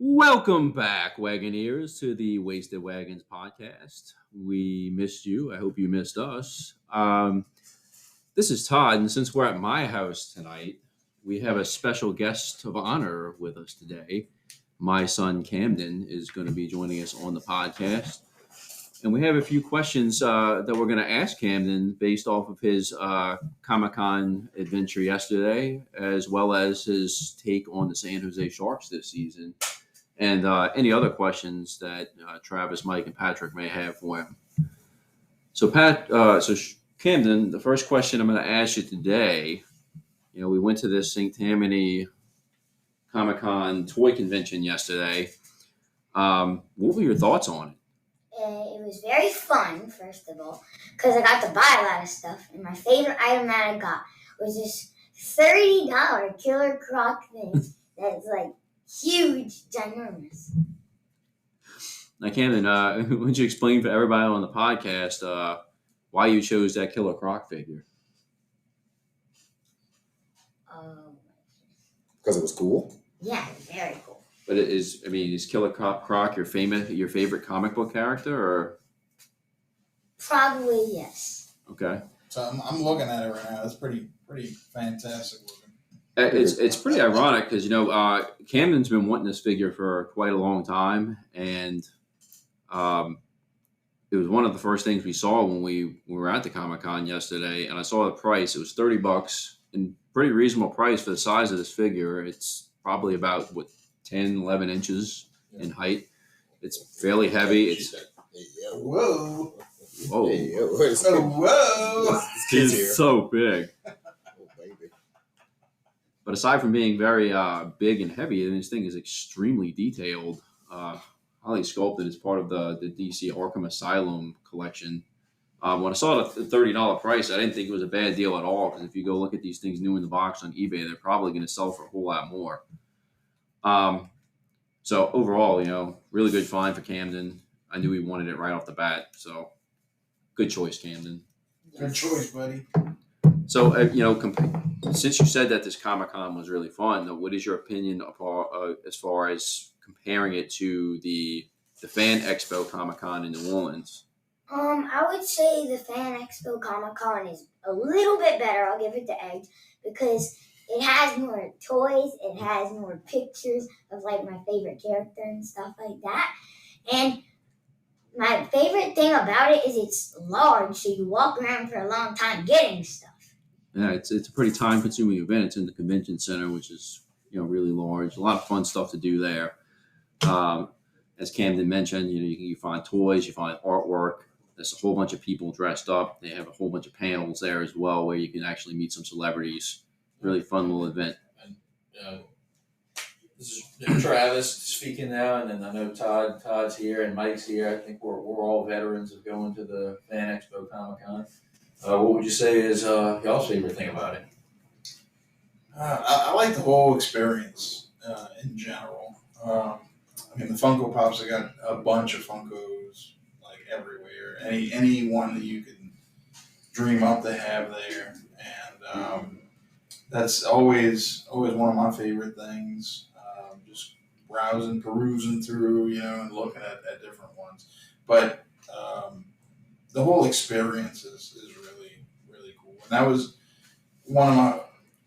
Welcome back, Wagoneers, to the Wasted Wagons podcast. We missed you. I hope you missed us. This is Todd, and since we're at my house tonight, we have a special guest of honor with us today. My son Camden is going to be joining us on the podcast, and we have a few questions that we're going to ask Camden based off of his Comic Con adventure yesterday, as well as his take on the San Jose Sharks this season and any other questions that Travis, Mike, and Patrick may have for him. So, Camden, the first question I'm going to ask you today, we went to this St. Tammany Comic Con toy convention yesterday. What were your thoughts on it? It was very fun, first of all, because I got to buy a lot of stuff. And my favorite item that I got was this $30 Killer Croc thing that's like huge, ginormous. Now, Camden, why don't you explain for everybody on the podcast why you chose that Killer Croc figure? Because it was cool? Yeah, very cool. But is Killer Croc your favorite comic book character, or? Probably yes. Okay. So I'm looking at it right now. It's pretty fantastic looking. It's pretty ironic because Camden's been wanting this figure for quite a long time, and it was one of the first things we saw when we were at the Comic-Con yesterday. And I saw the price; it was $30, and pretty reasonable price for the size of this figure. It's probably about 10, 11 inches in height. It's fairly heavy. It's Whoa! whoa, Whoa! it's so big. But aside from being very big and heavy, this thing is extremely detailed, highly sculpted as part of the DC Arkham Asylum collection. When I saw the $30 price, I didn't think it was a bad deal at all, because if you go look at these things new in the box on eBay, they're probably going to sell for a whole lot more. So overall, really good find for Camden. I knew he wanted it right off the bat, so good choice, Camden. Good choice, buddy. So, since you said that this Comic-Con was really fun, what is your opinion as far as comparing it to the Fan Expo Comic-Con in New Orleans? I would say the Fan Expo Comic-Con is a little bit better. I'll give it the edge because it has more toys. It has more pictures of like my favorite character and stuff like that. And my favorite thing about it is it's large, so you walk around for a long time getting stuff. Yeah, it's a pretty time-consuming event. It's in the convention center, which is really large. A lot of fun stuff to do there. As Camden mentioned, you find toys, you find artwork. There's a whole bunch of people dressed up. They have a whole bunch of panels there as well, where you can actually meet some celebrities. Really fun little event. This is Travis speaking now, and then I know Todd's here and Mike's here. I think we're all veterans of going to the Fan Expo Comic Con. What would you say is y'all's favorite thing about it? I like the whole experience in general. The Funko Pops, I got a bunch of Funkos like everywhere. Any one that you can dream up, they have there, and that's always one of my favorite things. Just perusing through, and looking at different ones. But the whole experience is really cool. And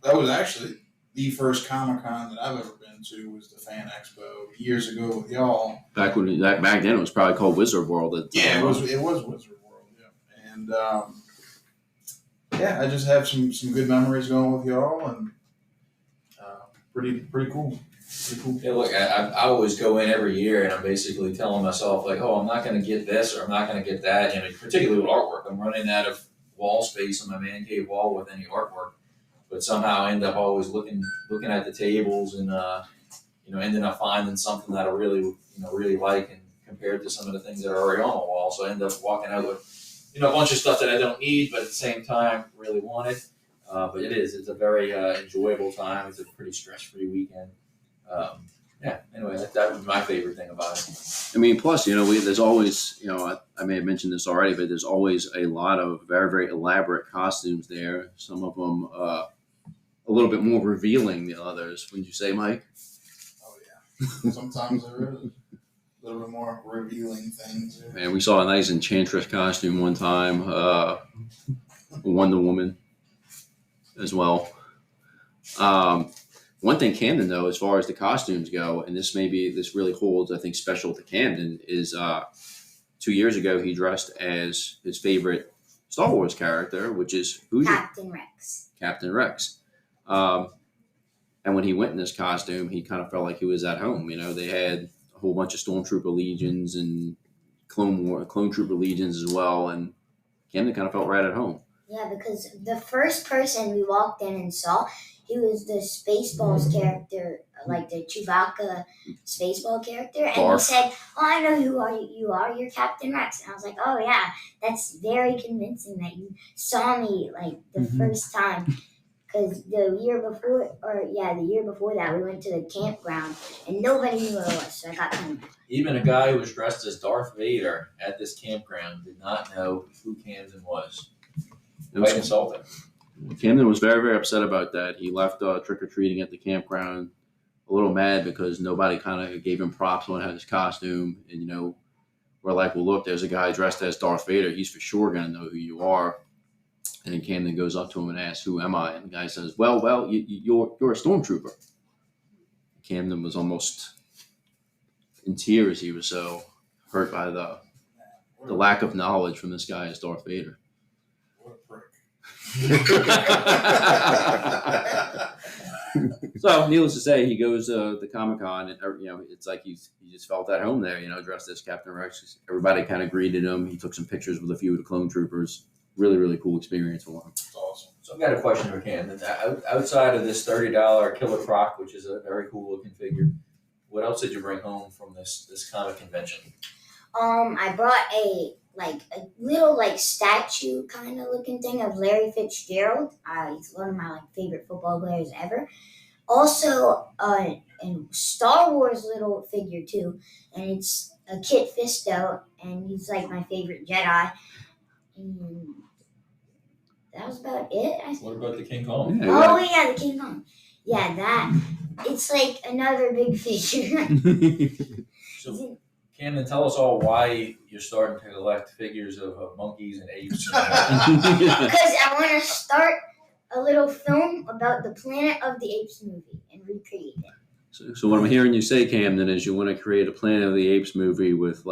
that was actually the first Comic-Con that I've ever been to, was the Fan Expo years ago with y'all. Back then, it was probably called Wizard World. Yeah, it was Wizard World. Yeah, and I just have some good memories going with y'all, and pretty cool. Pretty cool. Yeah, look, I always go in every year, and I'm basically telling myself like, oh, I'm not going to get this or I'm not going to get that. Particularly with artwork, I'm running out of wall space on my man cave wall with any artwork. But somehow I end up always looking at the tables and ending up finding something that I really like, and compared to some of the things that are already on the wall. So I end up walking out with a bunch of stuff that I don't need, but at the same time really want it. But it's a very enjoyable time. It's a pretty stress-free weekend. Anyway, that was my favorite thing about it. Plus, there's always, I may have mentioned this already, but there's always a lot of very, very elaborate costumes there. Some of them a little bit more revealing than others. Wouldn't you say, Mike? Oh yeah. Sometimes there is a little bit more revealing things. Man, we saw a nice Enchantress costume one time. Wonder Woman as well. One thing Camden, though, as far as the costumes go, and this really holds, I think, special to Camden, is 2 years ago he dressed as his favorite Star Wars character, which is Captain Rex. Captain Rex. And when he went in this costume, he kind of felt like he was at home. You know, they had a whole bunch of Stormtrooper legions and Clone Trooper legions as well, and Camden kind of felt right at home. Yeah, because the first person we walked in and saw, he was the Spaceballs character, like the Chewbacca Spaceball character, and Barf. he said, "Oh, I know who you are. You're Captain Rex." And I was like, "Oh yeah, that's very convincing that you saw me like the first time." Because the year before that, we went to the campground and nobody knew what it was, so I got kind of. Even a guy who was dressed as Darth Vader at this campground did not know who Camden was. Quite insulting. Camden was very, very upset about that. He left trick-or-treating at the campground a little mad because nobody kind of gave him props on his costume. And, you know, we're like, well, look, there's a guy dressed as Darth Vader. He's for sure going to know who you are. And then Camden goes up to him and asks, who am I? And the guy says, well, you're a stormtrooper. Camden was almost in tears. He was so hurt by the lack of knowledge from this guy as Darth Vader. What a prick. So, needless to say, he goes to the Comic-Con, and you know, it's like he just felt at home there. You know, dressed as Captain Rex. Everybody kind of greeted him. He took some pictures with a few of the clone troopers. Really, really cool experience for him. It's awesome. So I've got a question for Camden. Outside of this $30 Killer Croc, which is a very cool looking figure, what else did you bring home from this comic convention? I brought a little statue kind of looking thing of Larry Fitzgerald. He's one of my favorite football players ever. Also, a Star Wars little figure too, and it's a Kit Fisto, and he's my favorite Jedi. And that was about it. I think. What about the King Kong? Yeah, the King Kong. Yeah, that. It's another big figure. So, Camden, tell us all why you're starting to collect figures of monkeys and apes. Because I want to start a little film about the Planet of the Apes movie and recreate it. So what I'm hearing you say, Camden, is you want to create a Planet of the Apes movie with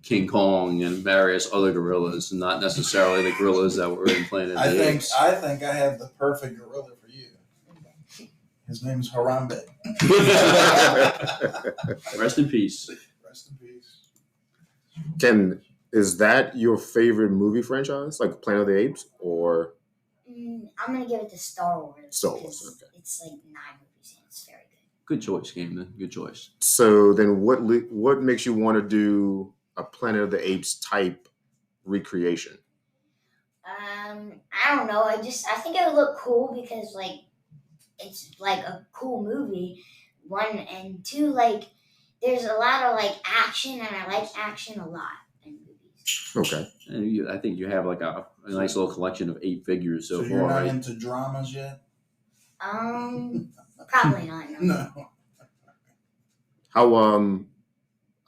King Kong and various other gorillas, and not necessarily the gorillas that were in Planet of the Apes. I think I have the perfect gorilla for you. His name's Harambe. Rest in peace. Rest in peace. Ken, is that your favorite movie franchise, like Planet of the Apes, or? I'm gonna give it to Star Wars. Star Wars, okay. It's 9 movies and it's very good. Good choice, Camden. Good choice. So then, what makes you want to do a Planet of the Apes type recreation? I don't know. I think it would look cool because it's a cool movie. 1 and 2, there's a lot of action, and I like action a lot in movies. Okay. And I think you have a nice little collection of 8 figures so So far. you're not Right? into dramas yet? Probably not. No. No.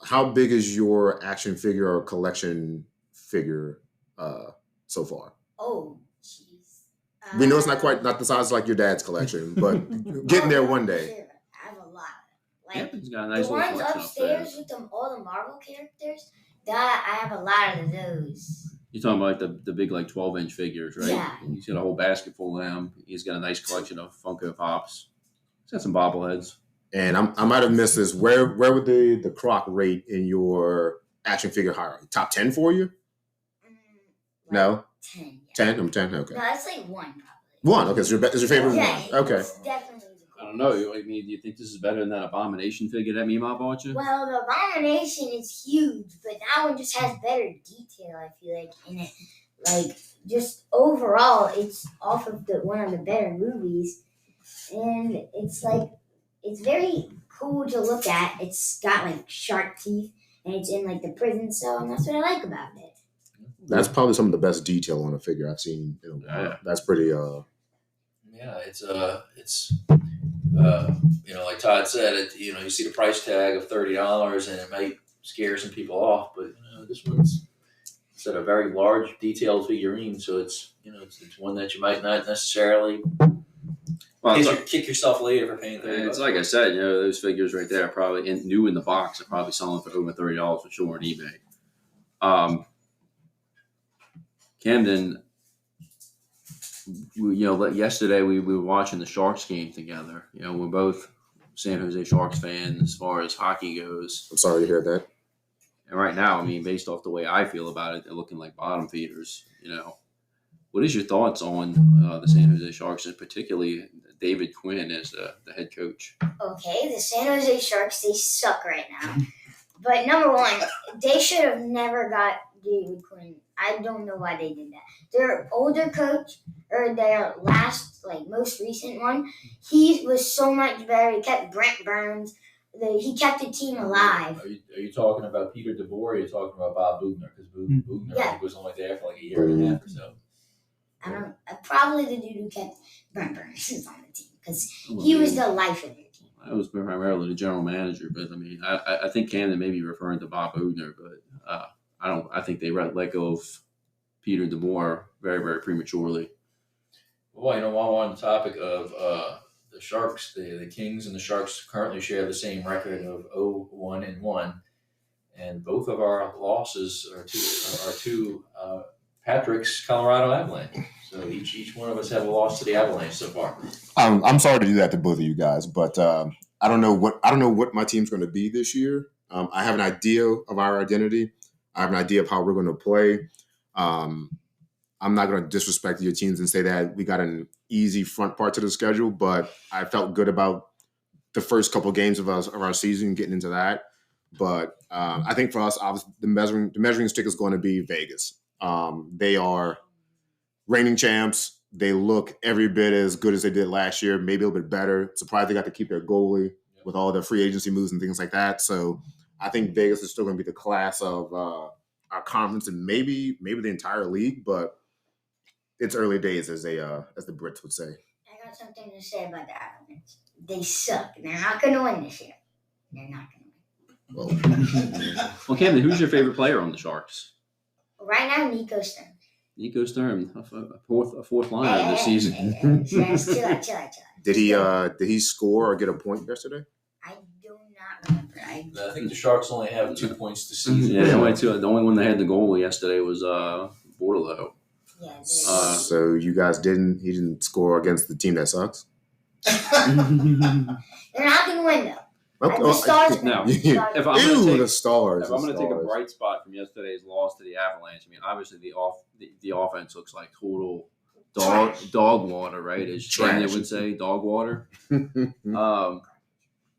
How big is your action figure or collection figure so far? Oh, jeez. We know it's not the size like your dad's collection, but getting there one day. Sure. I have a lot. Camden's got a nice The little ones collection up there. upstairs with all the Marvel characters, that I have a lot of those. You're talking about the big 12-inch figures, right? Yeah. He's got a whole basket full of them. He's got a nice collection of Funko Pops. He's got some bobbleheads. And I might have missed this. Where would the Croc rate in your action figure hierarchy? Top 10 for you? No? 10. Yeah. 10? I'm 10? Okay. No, it's 1 probably. 1. Okay, so is your favorite Yeah, one? Okay. it's definitely the I don't know. Do you think this is better than that Abomination figure that Mima bought you? Well, the Abomination is huge, but that one just has better detail, I feel in it. Just overall, it's off of one of the better movies. And it's very cool to look at. It's got shark teeth, and it's in the prison cell, and that's what I like about it. That's probably some of the best detail on a figure I've seen in a while. Yeah. That's pretty Yeah, like Todd said, you see the price tag of $30, and it might scare some people off, but this one's a very large, detailed figurine, so it's one that you might not necessarily kick yourself later for paying $30. It's like I said, those figures right there are probably new in the box. Are probably selling for over $30 for sure on eBay. Camden, yesterday we were watching the Sharks game together. We're both San Jose Sharks fans as far as hockey goes. I'm sorry to hear that. And right now, based off the way I feel about it, they're looking like bottom feeders. What is your thoughts on the San Jose Sharks, and particularly David Quinn as the head coach? Okay, the San Jose Sharks, they suck right now. But number one, they should have never got David Quinn. I don't know why they did that. Their older coach, or their last, most recent one, he was so much better. He kept Brent Burns. He kept the team alive. Are you talking about Peter DeBoer, or are you talking about Bob Bugner? Because Bugner Yeah. was only there for a year and a half or so. I don't know. Probably the dude who kept Brent Burns is on the team because he was the life of it. I was primarily the general manager, but I think Camden may be referring to Bob Bugner, but I think they let go of Peter DeBoer very, very prematurely. Well, while we're on the topic of the Sharks, the Kings and the Sharks currently share the same record of 0-1-1, and both of our losses are to Patrick's Colorado Avalanche. So each one of us have a loss to the Avalanche so far. I'm sorry to do that to both of you guys, but I don't know what my team's going to be this year. I have an idea of our identity. I have an idea of how we're going to play. I'm not going to disrespect your teams and say that we got an easy front part to the schedule, but I felt good about the first couple of games of our season, getting into that. But I think for us, obviously, the measuring stick is going to be Vegas. They are reigning champs. They look every bit as good as they did last year, maybe a little bit better. Surprised they got to keep their goalie with all the free agency moves and things like that. So I think Vegas is still going to be the class of our conference and maybe the entire league, but it's early days, as the Brits would say. I got something to say about the Avalanche. They suck. They're not going to win this year. They're not going to win. Well, Camden, who's your favorite player on the Sharks? Right now, Nico Sturm. Nico Sturm, a fourth line this season. Chill out. Did he score or get a point yesterday? I do not remember. I think the Sharks only have 2 points this season. Yeah, the only one that had the goal yesterday was Bordelot. Yeah, so you guys he didn't score against the team that sucks? they're not going to win, though. Okay. The Stars. No. The Stars. If I'm going to take a bright spot from yesterday's loss to the Avalanche, obviously the offense looks like total dog water, right? As Camden would say, dog water. But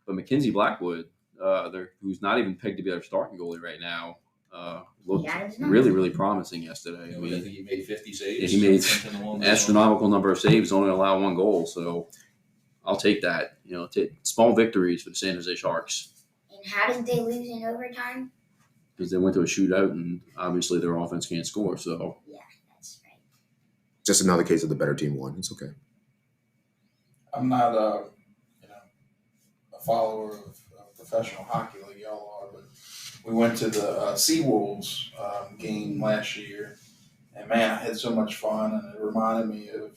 Mackenzie Blackwood, who's not even pegged to be our starting goalie right now, looked really, really promising yesterday. I think he made 50 saves. He made an astronomical number of saves, only allow one goal. So I'll take that. Small victories for the San Jose Sharks. And how did they lose in overtime? Because they went to a shootout, and obviously their offense can't score. So yeah, that's right. Just another case of the better team won. It's okay. I'm not a follower of professional hockey like y'all are, but we went to the Seawolves game last year, and man, I had so much fun, and it reminded me of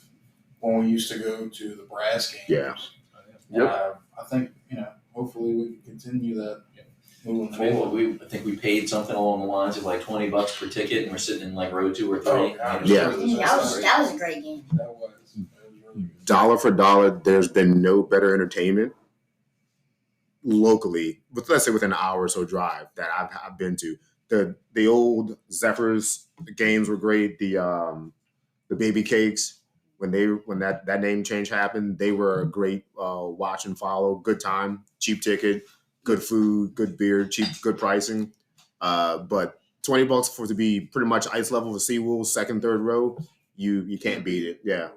when we used to go to the brass games. Yeah. Yep. I think hopefully we can continue that moving I forward. think we paid something along the lines of like $20 per ticket, and we're sitting in row 2 or 3. Oh, God. Yeah. That was a great game. That was really good. Dollar for dollar, there's been no better entertainment locally, let's say within an hour or so drive that I've been to. The old Zephyrs games were great. The Baby Cakes, when that name change happened, they were a great watch and follow. Good time, cheap ticket, good food, good beer, cheap, good pricing. But $20 for it to be pretty much ice level for Seawolves, second, third row, you can't beat it. Yeah,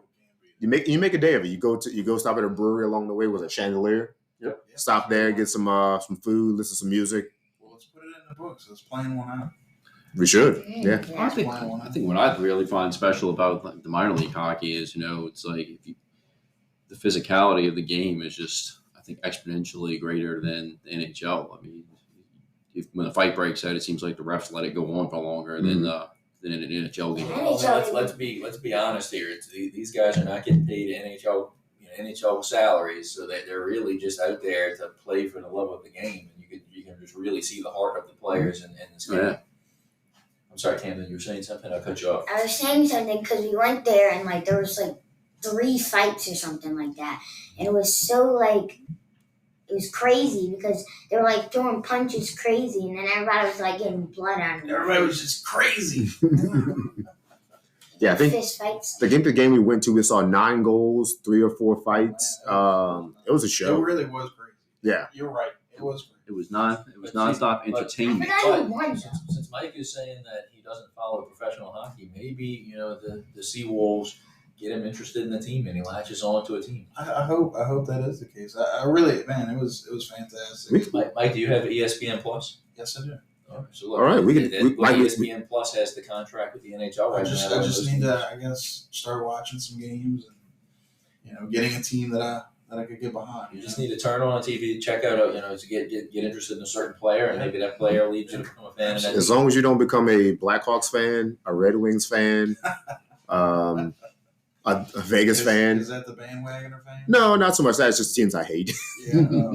you make a day of it. You go stop at a brewery along the way with a Chandelier. Yep. Stop there, get some food, listen to some music. Well, let's put it in the books. Let's plan one out. We should. Yeah. I think what I really find special about the minor league hockey is, it's like the physicality of the game is just, I think, exponentially greater than the NHL. I mean, when the fight breaks out, it seems like the refs let it go on for longer than in an NHL game. NHL Well, let's be honest here. These guys are not getting paid NHL salaries, so they're really just out there to play for the love of the game, and you can just really see the heart of the players in this game. Yeah. I'm sorry, Camden, you were saying something. I cut you off. I was saying something because we went there and like there was like 3 fights or something like that, and it was so like it was crazy because they were like throwing punches crazy, and then everybody was like getting blood on them. Everybody was just crazy. Yeah, I think Fist fights. the game we went to, we saw 9 goals, 3 or 4 fights. It was a It show. really was crazy. Yeah. You're right. It was crazy. It was nonstop I entertainment. forgot who won. Since Mike is saying that he doesn't follow professional hockey, maybe the Seawolves get him interested in the team and he latches on to a team. I hope that is the case. I really, man, it was fantastic. Mike, do you have ESPN Plus? Yes, I do. So look, All right, ESPN Plus has the contract with the NHL. I right just now. need to, I guess, start watching some games and getting a team that I could get behind. You just need to turn on TV, check out, to get interested in a certain player, and maybe that player leads you to become a fan of that As team. long as you don't become a Blackhawks fan, a Red Wings fan, a Vegas fan. Is that the bandwagoner fan? No, not so much. That's just teams I hate. Yeah.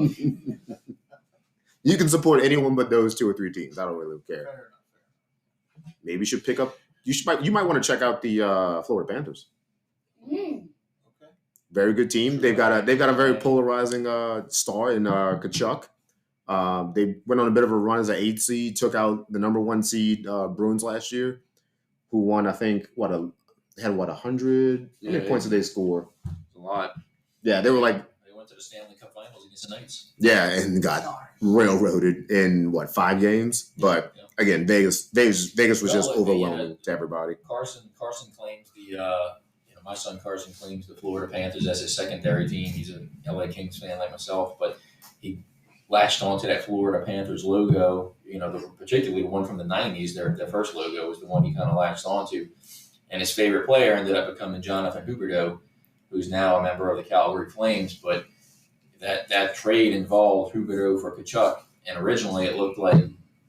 You can support anyone but those 2 or 3 teams. I don't really care. Fair enough. Maybe you should pick up. You might want to check out the Florida Panthers. Mm. Okay. Very good team. They've got a very polarizing star in Kachuk. They went on a bit of a run as an 8 seed, took out the number 1 seed Bruins last year, who won, I think, they had 100? How many points did they score? A lot. Yeah, they were like, They went to the Stanley Cup Finals against the Knights. yeah, and got railroaded in 5 games. But Yeah. again, Vegas was just Well, overwhelming to everybody. Carson claims my son Carson claims the Florida Panthers as his secondary team. He's an LA Kings fan like myself, but he latched onto that Florida Panthers logo. Particularly the one from the '90s. Their first logo was the one he kind of latched onto, and his favorite player ended up becoming Jonathan Huberdeau, who's now a member of the Calgary Flames. But that trade involved Huberdeau for Kachuk, and originally it looked like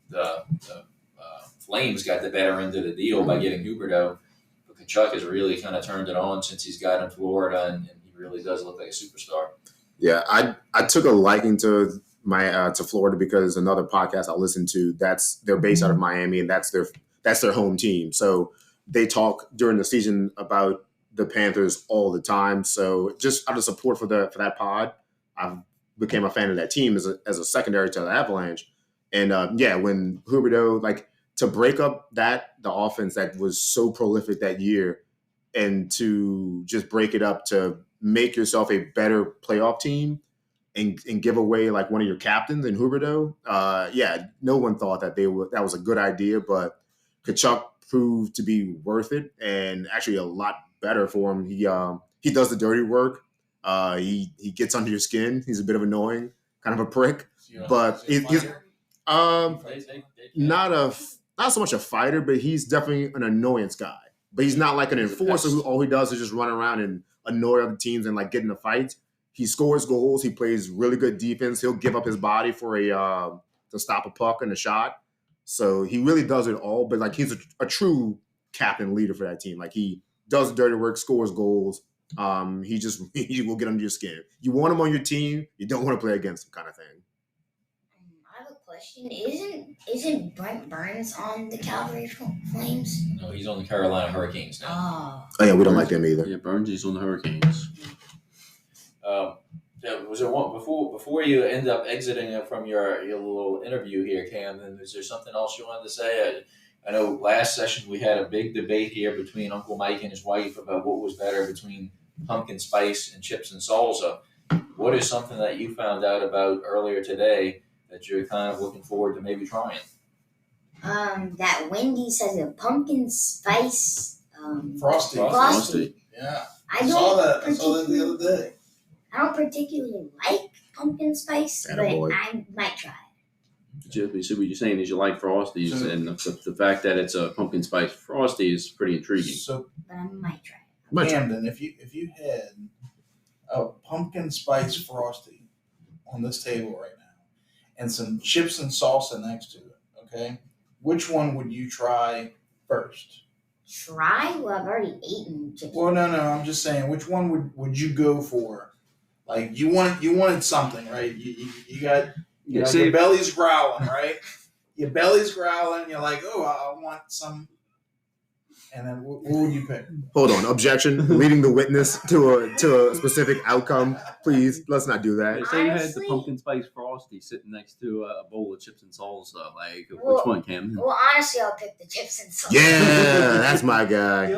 the Flames got the better end of the deal by getting Huberdeau. But Kachuk has really kind of turned it on since he's got in Florida, and he really does look like a superstar. Yeah, I took a liking to to Florida because another podcast I listened to, they're based out of Miami, and that's their home team. So they talk during the season about the Panthers all the time. So just out of support for that pod, I became a fan of that team as a secondary to the Avalanche. And when Huberdeau, to break up the offense that was so prolific that year, and to just break it up to make yourself a better playoff team and give away one of your captains in Huberdeau, no one thought that was a good idea, but Kachuk proved to be worth it and actually a lot better for him. He does the dirty work. He gets under your skin. He's a bit of annoying, kind of a prick, but he's not so much a fighter, but he's definitely an annoyance guy. But he's not like an enforcer who all he does is just run around and annoy other teams and get in a fight. He scores goals. He plays really good defense. He'll give up his body for to stop a puck and a shot. So he really does it all. But he's a true captain leader for that team. He does dirty work, scores goals. He will get under your skin. You want him on your team. You don't want to play against him, kind of thing. I have a question. Isn't Brent Burns on the Calgary Flames? No, he's on the Carolina Hurricanes now. Oh. Yeah, we don't like them either. Yeah, Burnsy's on the Hurricanes. Was there one before you end up exiting from your little interview here, Cam? And is there something else you wanted to say? I know last session we had a big debate here between Uncle Mike and his wife about what was better between pumpkin spice and chips and salsa. What is something that you found out about earlier today that you're kind of looking forward to maybe trying? That Wendy's has a pumpkin spice Frosty. Frosty. Yeah. I saw don't that the other day. I don't particularly like pumpkin spice, but Attaboy. I might try it. So what you're saying is you like Frosties, So- and the fact that it's a pumpkin spice Frosty is pretty intriguing. So But I might try it. Much. Camden, if you had a pumpkin spice frosty on this table right now, and some chips and salsa next to it. Okay, which one would you try first? Try? Well, I've already eaten chips. Well, no. I'm just saying, which one would you go for? Like you wanted something, right? You got your belly's growling, right? Your belly's growling. You're like, oh, I want some. And then what would you pick? Hold on, objection. Leading the witness to a specific outcome. Please, let's not do that. Say you had the Honestly- pumpkin spice frosty sitting next to a bowl of chips and salsa. Like, Well- which one, Camden? Well, honestly, I'll pick the chips and salsa. Yeah, that's my guy.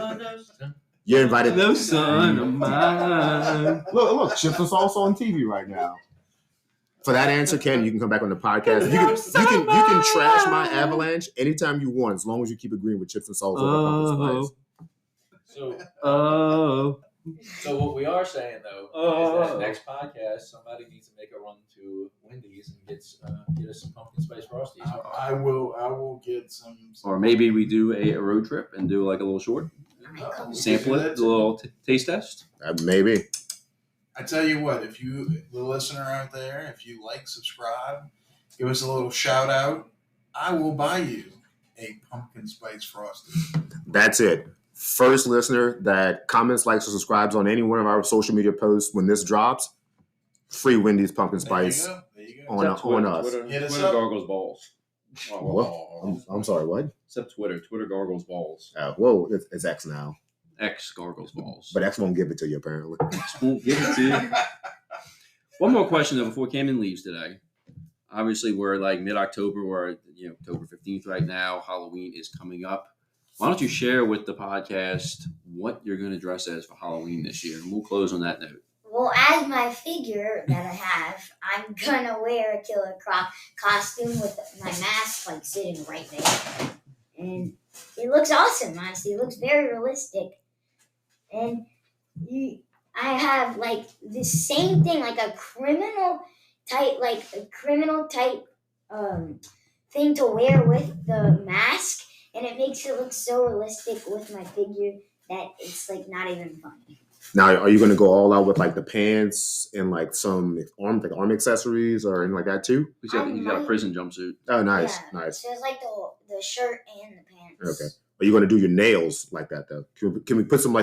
You're invited. No son of mine. Look, chips and salsa on TV right now. For that answer, Ken, you can come back on the podcast. You can trash my Avalanche anytime you want, as long as you keep agreeing with chips and salsa. or pumpkin spice. So what we are saying though is that next podcast somebody needs to make a run to Wendy's and get us some pumpkin spice frosties. I will get some. Or maybe we do a road trip and do like a little short sample it, a little taste test. Maybe. I tell you what, if you, the listener out there, if you like, subscribe, give us a little shout out, I will buy you a pumpkin spice frosty. That's it. First listener that comments, likes, or subscribes on any one of our social media posts when this drops, free Wendy's pumpkin spice There you go. on us. Hit us Twitter up. gargles balls. What? I'm sorry, what? Except Twitter. Twitter gargles balls. Whoa, it's X now. X gargles balls. But X won't give it to you, apparently. X won't give it to you. One more question though before Camden leaves today. Obviously, we're like mid-October. We're October 15th right now. Halloween is coming up. Why don't you share with the podcast what you're going to dress as for Halloween this year? And we'll close on that note. Well, as my figure that I have, I'm gonna wear a Killer Croc costume with my mask like sitting right there, and it looks awesome. Honestly, it looks very realistic, and I have like the same thing, like a criminal type thing to wear with the mask, and it makes it look so realistic with my figure that it's like not even funny. Now, are you going to go all out with like the pants and like some arm accessories or anything like that too? He's got a prison jumpsuit. Oh, nice, Yeah, nice. So it's like the shirt and the pants. Okay. Are you going to do your nails like that though? Can we put some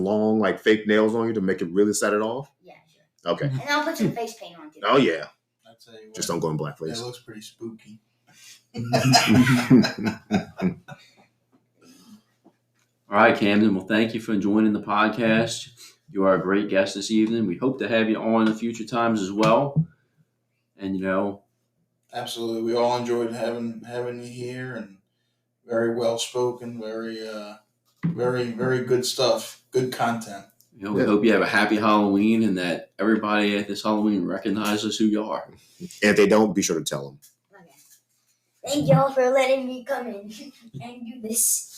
long like fake nails on you to make it really set it off? Yeah, sure. Okay. And I'll put some face paint on too. Oh yeah. I tell you what, Just don't go in that blackface. looks pretty spooky. All right, Camden. Well, thank you for joining the podcast. You are a great guest this evening. We hope to have you on in future times as well. And Absolutely, we all enjoyed having you here, and very well spoken, very good stuff, good content. we hope you have a happy Halloween and that everybody at this Halloween recognizes who you are. And if they don't, be sure to tell them. Okay. Thank y'all for letting me come in and do this.